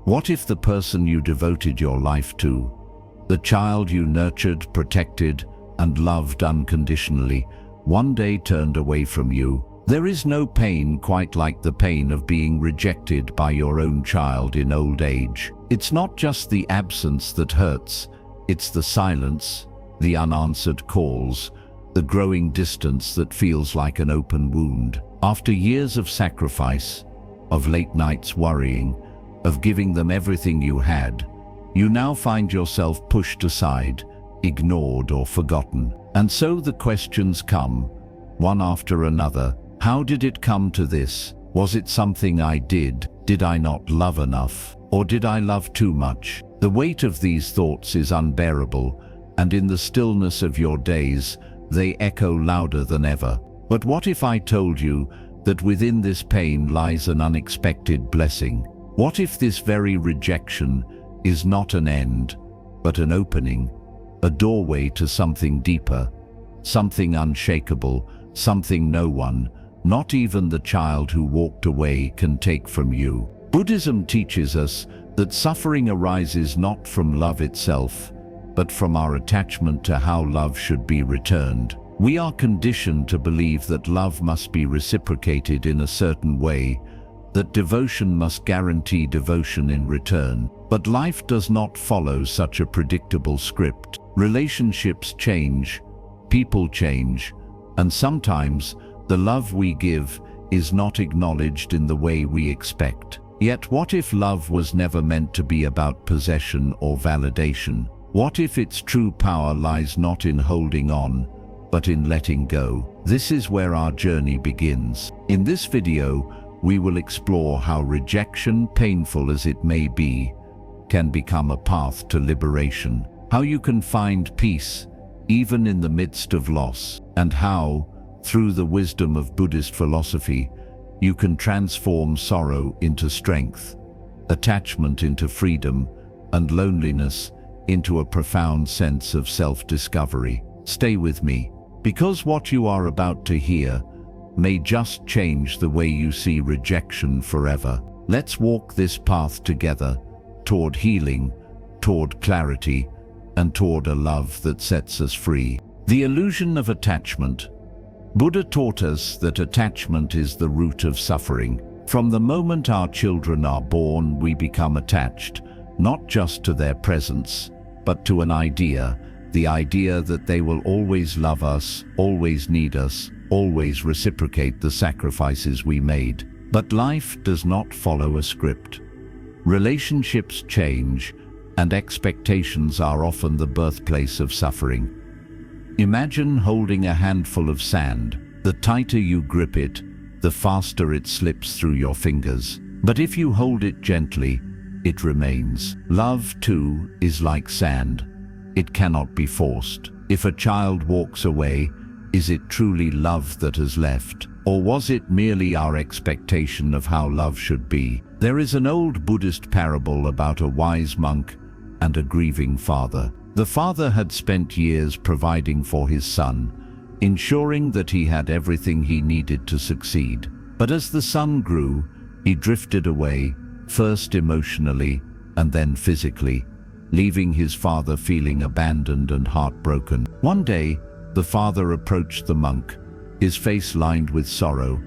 What if the person you devoted your life to, the child you nurtured, protected, and loved unconditionally, one day turned away from you? There is no pain quite like the pain of being rejected by your own child in old age. It's not just the absence that hurts, it's the silence, the unanswered calls, the growing distance that feels like an open wound. After years of sacrifice, of late nights worrying, of giving them everything you had, you now find yourself pushed aside, ignored or forgotten. And so the questions come, one after another. How did it come to this? Was it something I did? Did I not love enough? Or did I love too much? The weight of these thoughts is unbearable, and in the stillness of your days, they echo louder than ever. But what if I told you that within this pain lies an unexpected blessing? What if this very rejection is not an end, but an opening, a doorway to something deeper, something unshakable, something no one, not even the child who walked away, can take from you? Buddhism teaches us that suffering arises not from love itself, but from our attachment to how love should be returned. We are conditioned to believe that love must be reciprocated in a certain way, that devotion must guarantee devotion in return. But life does not follow such a predictable script. Relationships change, people change, and sometimes the love we give is not acknowledged in the way we expect. Yet what if love was never meant to be about possession or validation? What if its true power lies not in holding on, but in letting go? This is where our journey begins. In this video, we will explore how rejection, painful as it may be, can become a path to liberation, how you can find peace even in the midst of loss, and how, through the wisdom of Buddhist philosophy, you can transform sorrow into strength, attachment into freedom, and loneliness into a profound sense of self-discovery. Stay with me, because what you are about to hear may just change the way you see rejection forever. Let's walk this path together, toward healing, toward clarity, and toward a love that sets us free. The illusion of attachment. Buddha taught us that attachment is the root of suffering. From the moment our children are born, we become attached, not just to their presence, but to an idea, the idea that they will always love us, always need us, always reciprocate the sacrifices we made. But life does not follow a script. Relationships change, and expectations are often the birthplace of suffering. Imagine holding a handful of sand. The tighter you grip it, the faster it slips through your fingers. But if you hold it gently, it remains. Love, too, is like sand. It cannot be forced. If a child walks away, is it truly love that has left? Or was it merely our expectation of how love should be? There is an old Buddhist parable about a wise monk and a grieving father. The father had spent years providing for his son, ensuring that he had everything he needed to succeed. But as the son grew, he drifted away, first emotionally and then physically, leaving his father feeling abandoned and heartbroken. One day, the father approached the monk, his face lined with sorrow,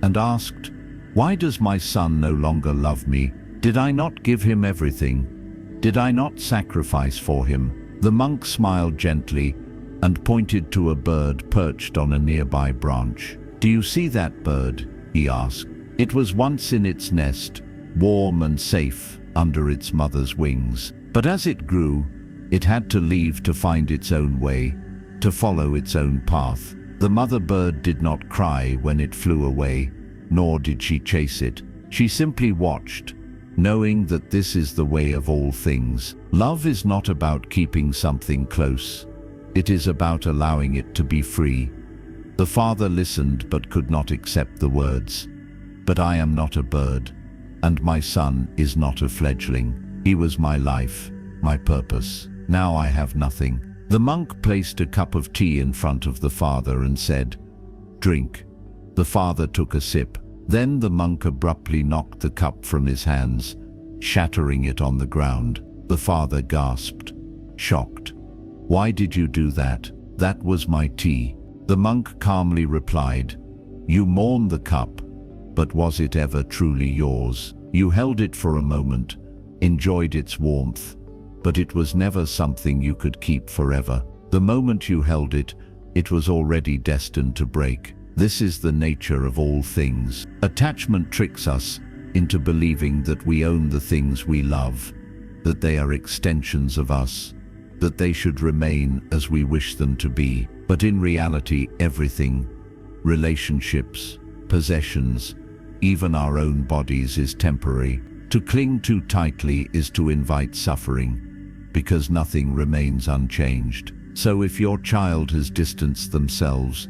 and asked, "Why does my son no longer love me? Did I not give him everything? Did I not sacrifice for him?" The monk smiled gently and pointed to a bird perched on a nearby branch. "Do you see that bird?" he asked. "It was once in its nest, warm and safe under its mother's wings. But as it grew, it had to leave to find its own way, to follow its own path. The mother bird did not cry when it flew away, nor did she chase it. She simply watched, knowing that this is the way of all things. Love is not about keeping something close. It is about allowing it to be free." The father listened but could not accept the words. "But I am not a bird, and my son is not a fledgling. He was my life, my purpose. Now I have nothing." The monk placed a cup of tea in front of the father and said, "Drink." The father took a sip. Then the monk abruptly knocked the cup from his hands, shattering it on the ground. The father gasped, shocked. "Why did you do that?" "That was my tea." The monk calmly replied, "You mourn the cup, but was it ever truly yours? You held it for a moment, enjoyed its warmth, but it was never something you could keep forever. The moment you held it, it was already destined to break. This is the nature of all things. Attachment tricks us into believing that we own the things we love, that they are extensions of us, that they should remain as we wish them to be. But in reality, everything, relationships, possessions, even our own bodies, is temporary. To cling too tightly is to invite suffering, because nothing remains unchanged. So if your child has distanced themselves,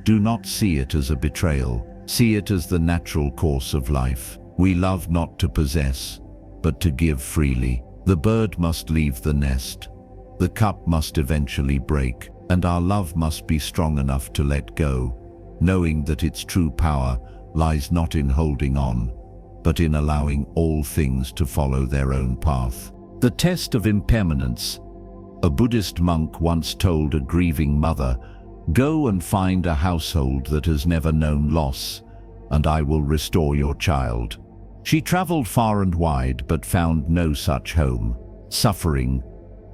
do not see it as a betrayal. See it as the natural course of life. We love not to possess, but to give freely. The bird must leave the nest. The cup must eventually break, and our love must be strong enough to let go, knowing that its true power lies not in holding on, but in allowing all things to follow their own path. The test of impermanence. A Buddhist monk once told a grieving mother, "Go and find a household that has never known loss, and I will restore your child." She traveled far and wide, but found no such home. Suffering,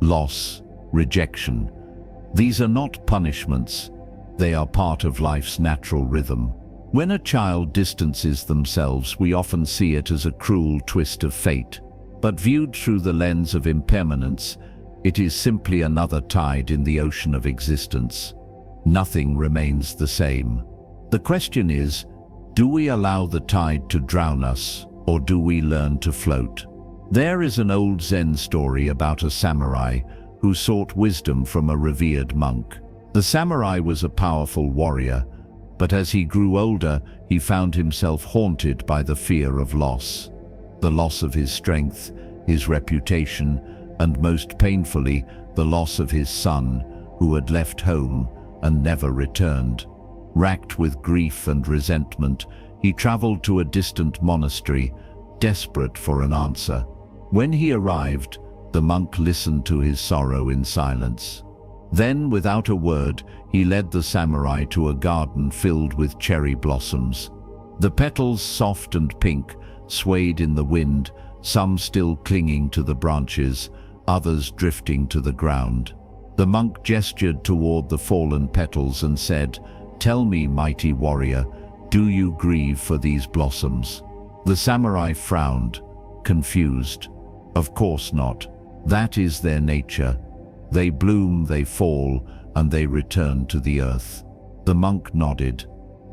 loss, rejection. These are not punishments. They are part of life's natural rhythm. When a child distances themselves, we often see it as a cruel twist of fate. But viewed through the lens of impermanence, it is simply another tide in the ocean of existence. Nothing remains the same. The question is, do we allow the tide to drown us, or do we learn to float? There is an old Zen story about a samurai who sought wisdom from a revered monk. The samurai was a powerful warrior, but as he grew older, he found himself haunted by the fear of loss. The loss of his strength, his reputation, and most painfully, the loss of his son, who had left home and never returned. Racked with grief and resentment, he traveled to a distant monastery, desperate for an answer. When he arrived, the monk listened to his sorrow in silence. Then, without a word, he led the samurai to a garden filled with cherry blossoms. The petals, soft and pink, swayed in the wind, some still clinging to the branches, others drifting to the ground. The monk gestured toward the fallen petals and said, "Tell me, mighty warrior, do you grieve for these blossoms?" The samurai frowned, confused. "Of course not. That is their nature. They bloom, they fall, and they return to the earth." The monk nodded.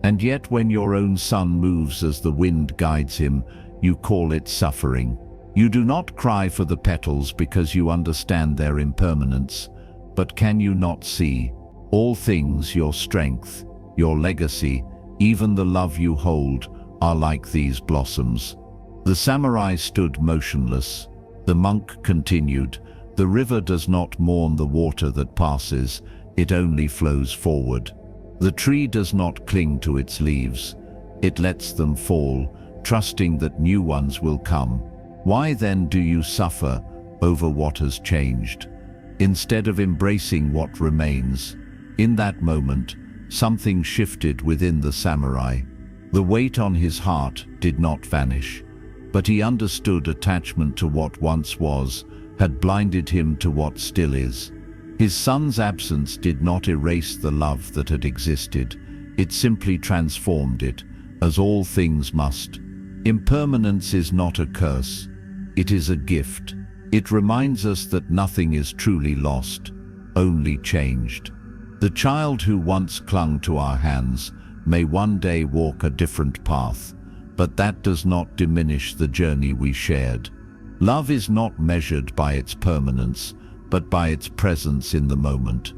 "And yet when your own son moves as the wind guides him, you call it suffering. You do not cry for the petals because you understand their impermanence. But can you not see? All things, your strength, your legacy, even the love you hold, are like these blossoms." The samurai stood motionless. The monk continued, "The river does not mourn the water that passes, it only flows forward. The tree does not cling to its leaves, it lets them fall, trusting that new ones will come. Why then do you suffer over what has changed, instead of embracing what remains?" In that moment, something shifted within the samurai. The weight on his heart did not vanish, but he understood attachment to what once was had blinded him to what still is. His son's absence did not erase the love that had existed, it simply transformed it, as all things must. Impermanence is not a curse, it is a gift. It reminds us that nothing is truly lost, only changed. The child who once clung to our hands may one day walk a different path, but that does not diminish the journey we shared. Love is not measured by its permanence, but by its presence in the moment.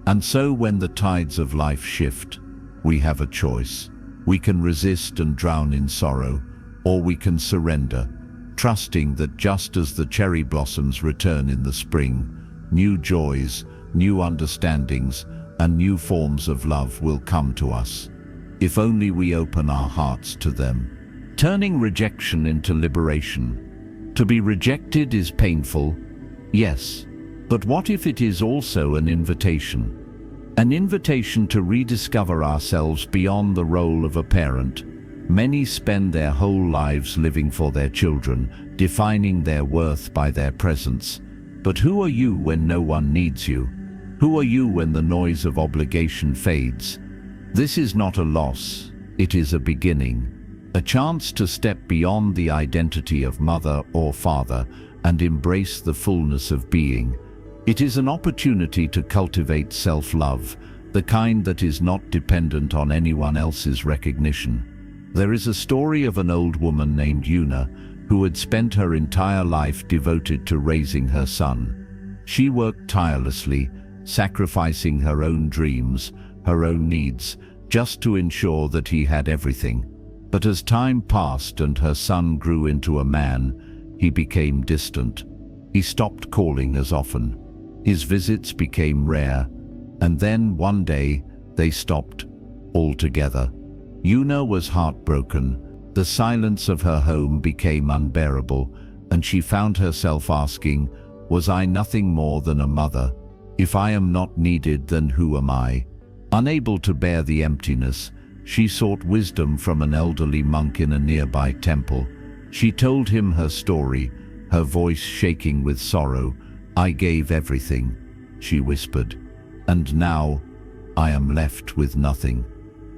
And so when the tides of life shift, we have a choice. We can resist and drown in sorrow, or we can surrender, trusting that just as the cherry blossoms return in the spring, new joys, new understandings, and new forms of love will come to us, if only we open our hearts to them. Turning rejection into liberation. To be rejected is painful, yes, but what if it is also an invitation? An invitation to rediscover ourselves beyond the role of a parent. Many spend their whole lives living for their children, defining their worth by their presence. But who are you when no one needs you? Who are you when the noise of obligation fades? This is not a loss, it is a beginning. A chance to step beyond the identity of mother or father and embrace the fullness of being. It is an opportunity to cultivate self-love, the kind that is not dependent on anyone else's recognition. There is a story of an old woman named Una who had spent her entire life devoted to raising her son. She worked tirelessly, sacrificing her own dreams, her own needs, just to ensure that he had everything. But as time passed and her son grew into a man, he became distant. He stopped calling as often. His visits became rare, and then one day they stopped altogether. Una was heartbroken. The silence of her home became unbearable, and she found herself asking, "Was I nothing more than a mother? If I am not needed, then who am I?" Unable to bear the emptiness, she sought wisdom from an elderly monk in a nearby temple. She told him her story, her voice shaking with sorrow. "I gave everything," she whispered, "and now I am left with nothing."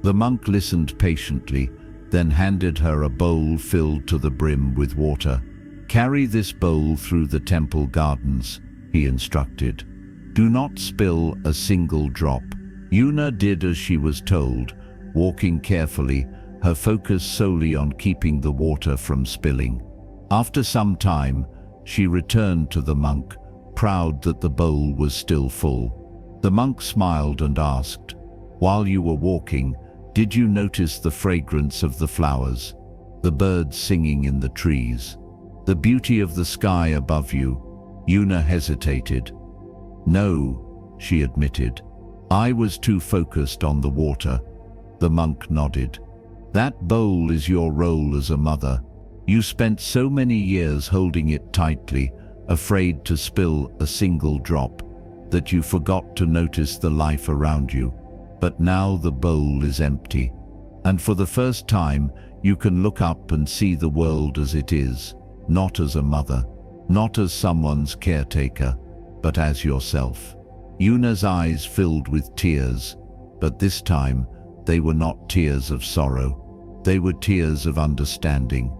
The monk listened patiently, then handed her a bowl filled to the brim with water. "Carry this bowl through the temple gardens," he instructed. "Do not spill a single drop." Una did as she was told, walking carefully, her focus solely on keeping the water from spilling. After some time, she returned to the monk, proud that the bowl was still full. The monk smiled and asked, "While you were walking, did you notice the fragrance of the flowers, the birds singing in the trees, the beauty of the sky above you?" Una hesitated. "No," she admitted. "I was too focused on the water." The monk nodded. "That bowl is your role as a mother. You spent so many years holding it tightly, afraid to spill a single drop, that you forgot to notice the life around you. But now the bowl is empty, and for the first time you can look up and see the world as it is, not as a mother, not as someone's caretaker, but as yourself." Una's eyes filled with tears, but this time they were not tears of sorrow. They were tears of understanding.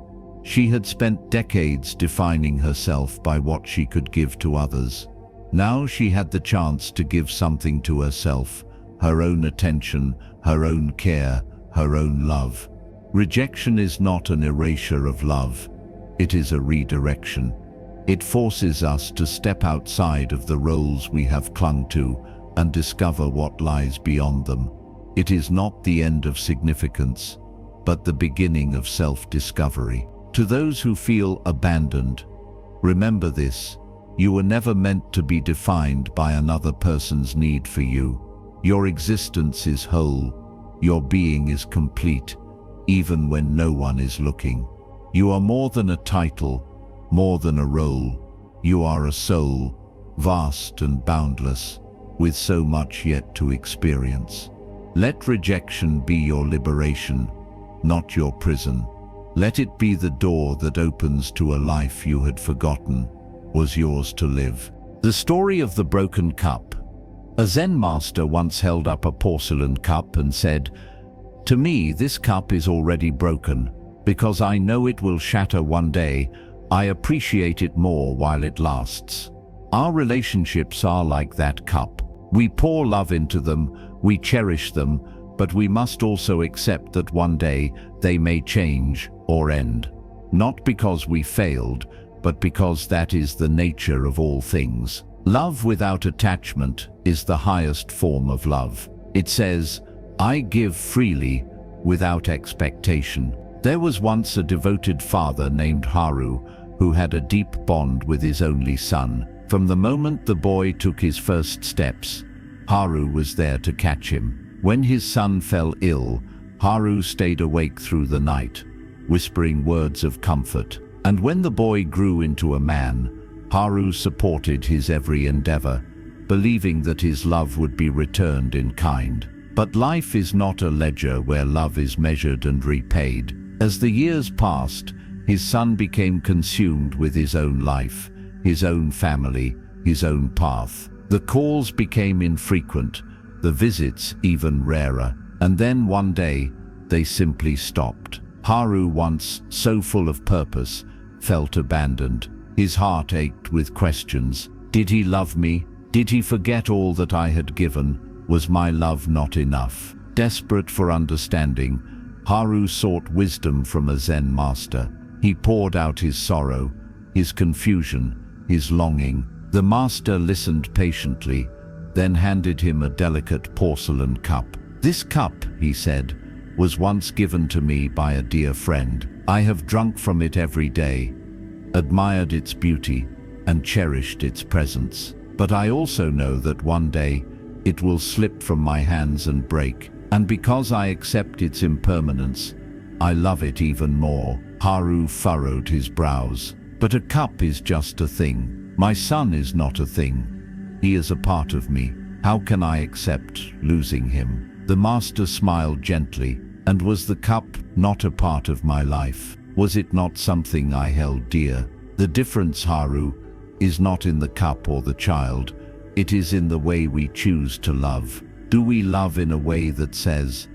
She had spent decades defining herself by what she could give to others. Now she had the chance to give something to herself, her own attention, her own care, her own love. Rejection is not an erasure of love. It is a redirection. It forces us to step outside of the roles we have clung to and discover what lies beyond them. It is not the end of significance, but the beginning of self-discovery. To those who feel abandoned, remember this: you were never meant to be defined by another person's need for you. Your existence is whole. Your being is complete, even when no one is looking. You are more than a title, more than a role. You are a soul, vast and boundless, with so much yet to experience. Let rejection be your liberation, not your prison. Let it be the door that opens to a life you had forgotten was yours to live. The story of the broken cup. A Zen master once held up a porcelain cup and said, "To me, this cup is already broken. Because I know it will shatter one day, I appreciate it more while it lasts." Our relationships are like that cup. We pour love into them, we cherish them, but we must also accept that one day they may change or end. Not because we failed, but because that is the nature of all things. Love without attachment is the highest form of love. It says, "I give freely without expectation." There was once a devoted father named Haru who had a deep bond with his only son. From the moment the boy took his first steps, Haru was there to catch him. When his son fell ill, Haru stayed awake through the night, whispering words of comfort. And when the boy grew into a man, Haru supported his every endeavor, believing that his love would be returned in kind. But life is not a ledger where love is measured and repaid. As the years passed, his son became consumed with his own life, his own family, his own path. The calls became infrequent, the visits even rarer, and then one day, they simply stopped. Haru, once so full of purpose, felt abandoned. His heart ached with questions. Did he love me? Did he forget all that I had given? Was my love not enough? Desperate for understanding, Haru sought wisdom from a Zen master. He poured out his sorrow, his confusion, his longing. The master listened patiently, then handed him a delicate porcelain cup. "This cup," he said, "was once given to me by a dear friend. I have drunk from it every day, admired its beauty, and cherished its presence. But I also know that one day it will slip from my hands and break, and because I accept its impermanence, I love it even more." Haru furrowed his brows. "But a cup is just a thing. My son is not a thing. He is a part of me. How can I accept losing him?" The master smiled gently. "And was the cup not a part of my life? Was it not something I held dear? The difference, Haru, is not in the cup or the child. It is in the way we choose to love. Do we love in a way that says,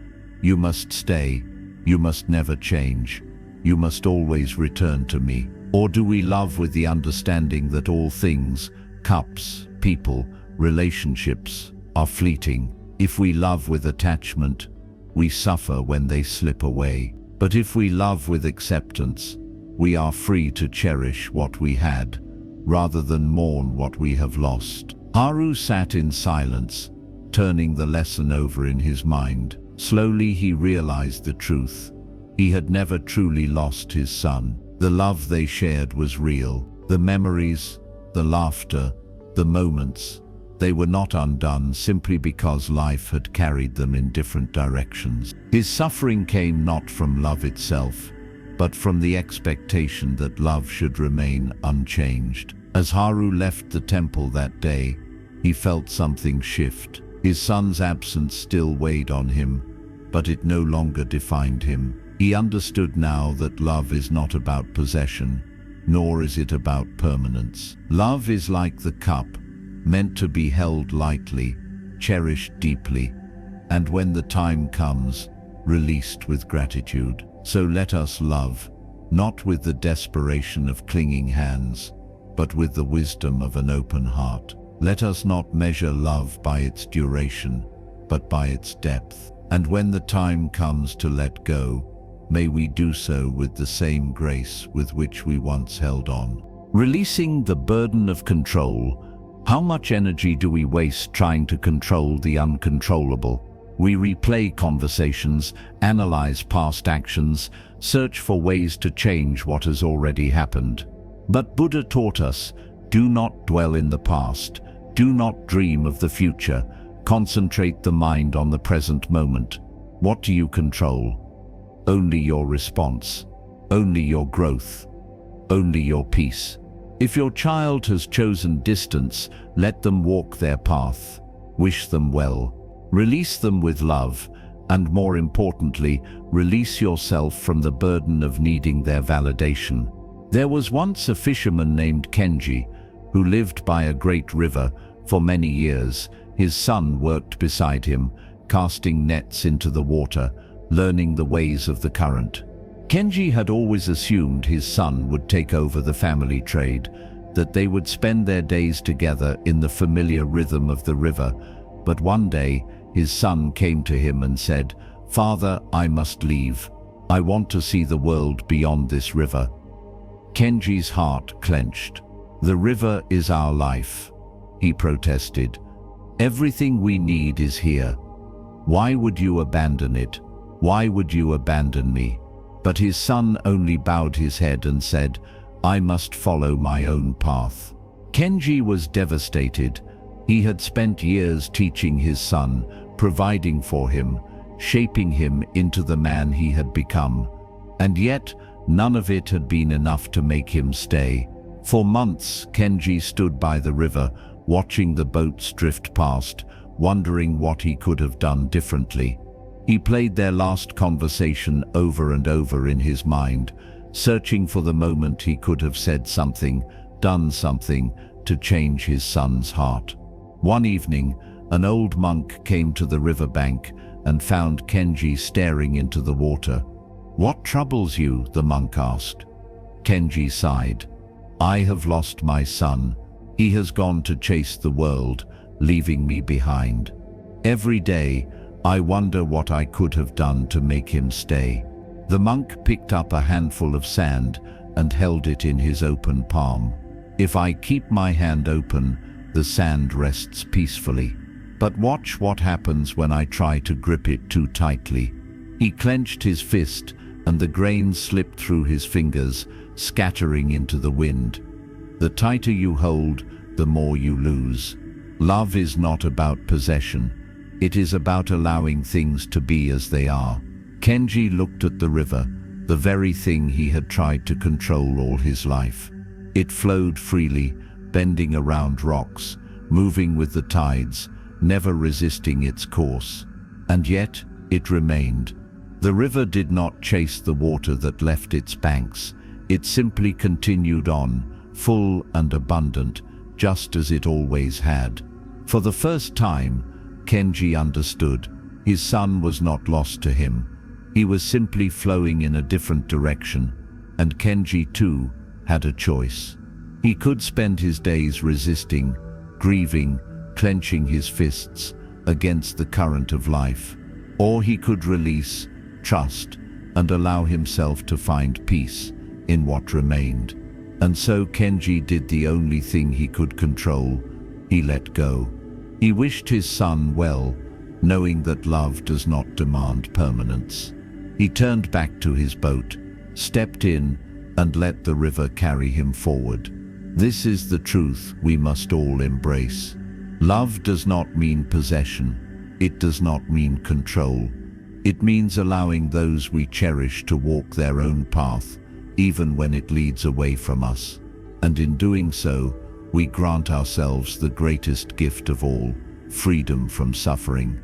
'You must stay, you must never change, you must always return to me'? Or do we love with the understanding that all things, cups, people, relationships, are fleeting? If we love with attachment, we suffer when they slip away. But if we love with acceptance, we are free to cherish what we had, rather than mourn what we have lost." Haru sat in silence, turning the lesson over in his mind. Slowly he realized the truth. He had never truly lost his son. The love they shared was real. The memories, the laughter, the moments, they were not undone simply because life had carried them in different directions. His suffering came not from love itself, but from the expectation that love should remain unchanged. As Haru left the temple that day, he felt something shift. His son's absence still weighed on him, but it no longer defined him. He understood now that love is not about possession, nor is it about permanence. Love is like the cup, meant to be held lightly, cherished deeply, and when the time comes, released with gratitude. So let us love, not with the desperation of clinging hands, but with the wisdom of an open heart. Let us not measure love by its duration, but by its depth. And when the time comes to let go, may we do so with the same grace with which we once held on. Releasing the burden of control. How much energy do we waste trying to control the uncontrollable? We replay conversations, analyze past actions, search for ways to change what has already happened. But Buddha taught us, do not dwell in the past, do not dream of the future, concentrate the mind on the present moment. What do you control? Only your response, only your growth, only your peace. If your child has chosen distance, let them walk their path. Wish them well. Release them with love, and more importantly, release yourself from the burden of needing their validation. There was once a fisherman named Kenji, who lived by a great river. For many years, his son worked beside him, casting nets into the water, learning the ways of the current. Kenji had always assumed his son would take over the family trade, that they would spend their days together in the familiar rhythm of the river. But one day, his son came to him and said, "Father, I must leave. I want to see the world beyond this river." Kenji's heart clenched. "The river is our life," he protested. "Everything we need is here. Why would you abandon it? Why would you abandon me?" But his son only bowed his head and said, "I must follow my own path." Kenji was devastated. He had spent years teaching his son, providing for him, shaping him into the man he had become. And yet, none of it had been enough to make him stay. For months, Kenji stood by the river, watching the boats drift past, wondering what he could have done differently. He played their last conversation over and over in his mind, searching for the moment he could have said something, done something, to change his son's heart. One evening, an old monk came to the riverbank and found Kenji staring into the water. "What troubles you?" the monk asked. Kenji sighed. "I have lost my son. He has gone to chase the world, leaving me behind. Every day, I wonder what I could have done to make him stay." The monk picked up a handful of sand and held it in his open palm. "If I keep my hand open, the sand rests peacefully. But watch what happens when I try to grip it too tightly." He clenched his fist, and the grains slipped through his fingers, scattering into the wind. "The tighter you hold, the more you lose. Love is not about possession. It is about allowing things to be as they are." Kenji looked at the river, the very thing he had tried to control all his life. It flowed freely, bending around rocks, moving with the tides, never resisting its course. And yet, it remained. The river did not chase the water that left its banks. It simply continued on, full and abundant, just as it always had. For the first time, Kenji understood. His son was not lost to him. He was simply flowing in a different direction, and Kenji too had a choice. He could spend his days resisting, grieving, clenching his fists against the current of life, or he could release, trust, and allow himself to find peace in what remained. And so Kenji did the only thing he could control. He let go. He wished his son well, knowing that love does not demand permanence. He turned back to his boat, stepped in, and let the river carry him forward. This is the truth we must all embrace. Love does not mean possession. It does not mean control. It means allowing those we cherish to walk their own path, even when it leads away from us. And in doing so, we grant ourselves the greatest gift of all, freedom from suffering.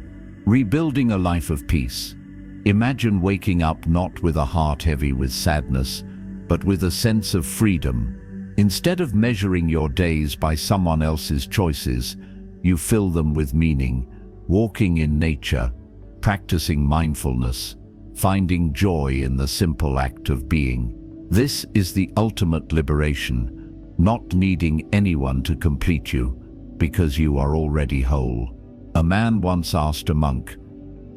Rebuilding a life of peace. Imagine waking up not with a heart heavy with sadness, but with a sense of freedom. Instead of measuring your days by someone else's choices, you fill them with meaning, walking in nature, practicing mindfulness, finding joy in the simple act of being. This is the ultimate liberation, not needing anyone to complete you, because you are already whole. A man once asked a monk,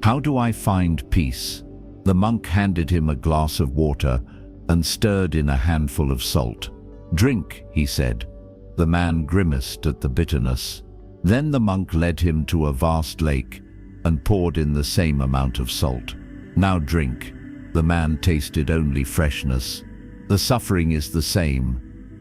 "How do I find peace?" The monk handed him a glass of water and stirred in a handful of salt. "Drink," he said. The man grimaced at the bitterness. Then the monk led him to a vast lake and poured in the same amount of salt. "Now drink." The man tasted only freshness. "The suffering is the same,"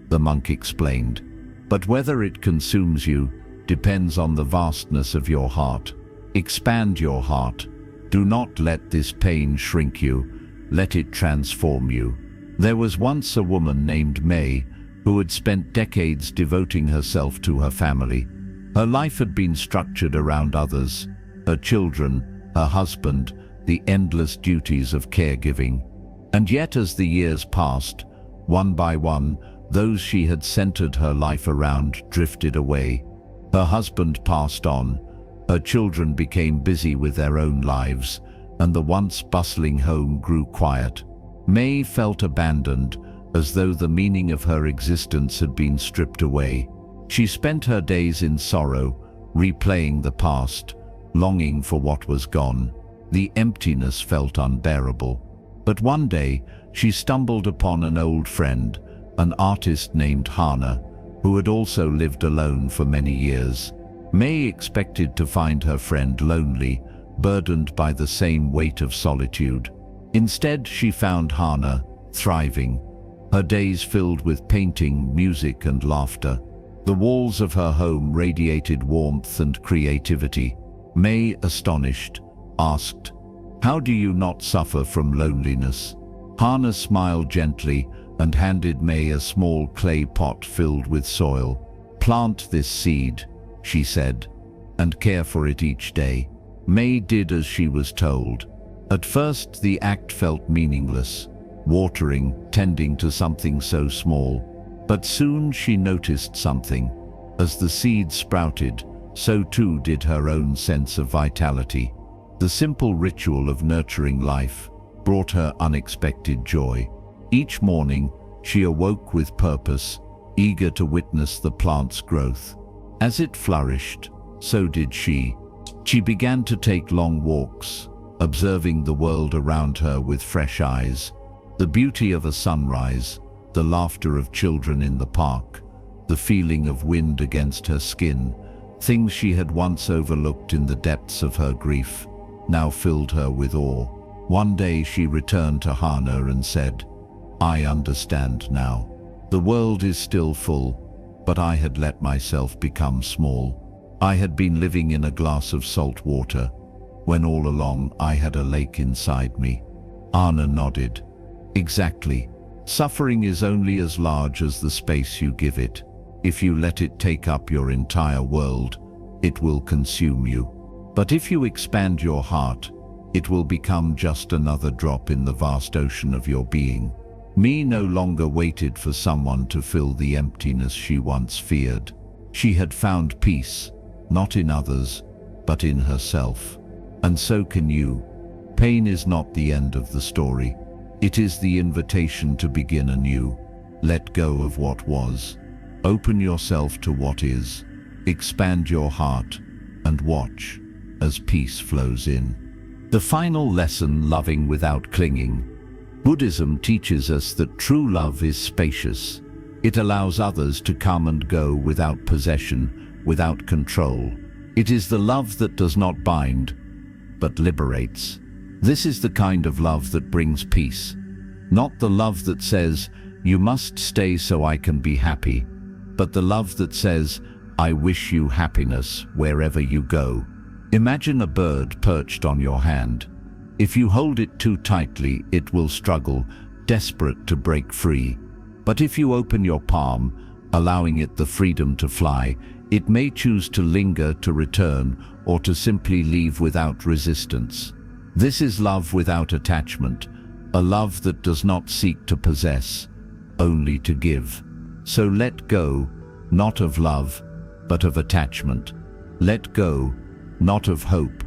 the monk explained. "But whether it consumes you depends on the vastness of your heart. Expand your heart. Do not let this pain shrink you. Let it transform you." There was once a woman named May who had spent decades devoting herself to her family. Her life had been structured around others, her children, her husband, the endless duties of caregiving. And yet as the years passed, one by one, those she had centered her life around drifted away. Her husband passed on, her children became busy with their own lives, and the once bustling home grew quiet. May felt abandoned, as though the meaning of her existence had been stripped away. She spent her days in sorrow, replaying the past, longing for what was gone. The emptiness felt unbearable. But one day, she stumbled upon an old friend, an artist named Hana, who had also lived alone for many years. May expected to find her friend lonely, burdened by the same weight of solitude. Instead, she found Hana thriving, her days filled with painting, music, and laughter. The walls of her home radiated warmth and creativity. May, astonished, asked, "How do you not suffer from loneliness?" Hana smiled gently and handed May a small clay pot filled with soil. "Plant this seed," she said, "and care for it each day." May did as she was told. At first, the act felt meaningless, watering, tending to something so small. But soon she noticed something. As the seed sprouted, so too did her own sense of vitality. The simple ritual of nurturing life brought her unexpected joy. Each morning, she awoke with purpose, eager to witness the plant's growth. As it flourished, so did she. She began to take long walks, observing the world around her with fresh eyes. The beauty of a sunrise, the laughter of children in the park, the feeling of wind against her skin, things she had once overlooked in the depths of her grief, now filled her with awe. One day she returned to Hana and said, "I understand now. The world is still full, but I had let myself become small. I had been living in a glass of salt water, when all along I had a lake inside me." Hana nodded. "Exactly. Suffering is only as large as the space you give it. If you let it take up your entire world, it will consume you. But if you expand your heart, it will become just another drop in the vast ocean of your being." May no longer waited for someone to fill the emptiness she once feared. She had found peace, not in others, but in herself. And so can you. Pain is not the end of the story. It is the invitation to begin anew. Let go of what was. Open yourself to what is. Expand your heart and watch as peace flows in. The final lesson, loving without clinging. Buddhism teaches us that true love is spacious. It allows others to come and go without possession, without control. It is the love that does not bind, but liberates. This is the kind of love that brings peace. Not the love that says, "You must stay so I can be happy," but the love that says, "I wish you happiness wherever you go." Imagine a bird perched on your hand. If you hold it too tightly, it will struggle, desperate to break free. But if you open your palm, allowing it the freedom to fly, it may choose to linger, to return, or to simply leave without resistance. This is love without attachment, a love that does not seek to possess, only to give. So let go, not of love, but of attachment. Let go, not of hope,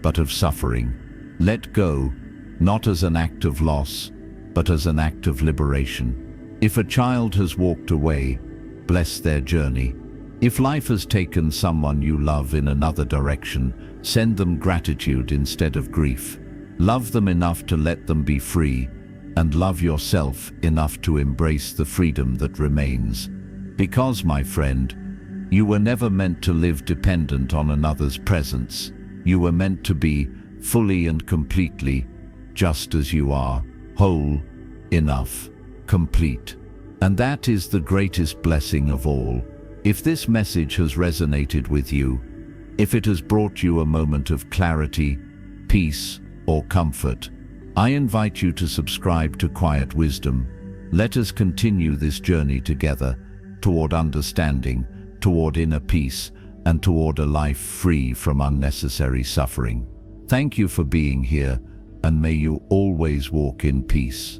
but of suffering. Let go, not as an act of loss, but as an act of liberation. If a child has walked away, bless their journey. If life has taken someone you love in another direction, send them gratitude instead of grief. Love them enough to let them be free, and love yourself enough to embrace the freedom that remains. Because, my friend, you were never meant to live dependent on another's presence. You were meant to be fully and completely, just as you are, whole, enough, complete. And that is the greatest blessing of all. If this message has resonated with you, if it has brought you a moment of clarity, peace, or comfort, I invite you to subscribe to Quiet Wisdom. Let us continue this journey together toward understanding, toward inner peace, and toward a life free from unnecessary suffering. Thank you for being here, and may you always walk in peace.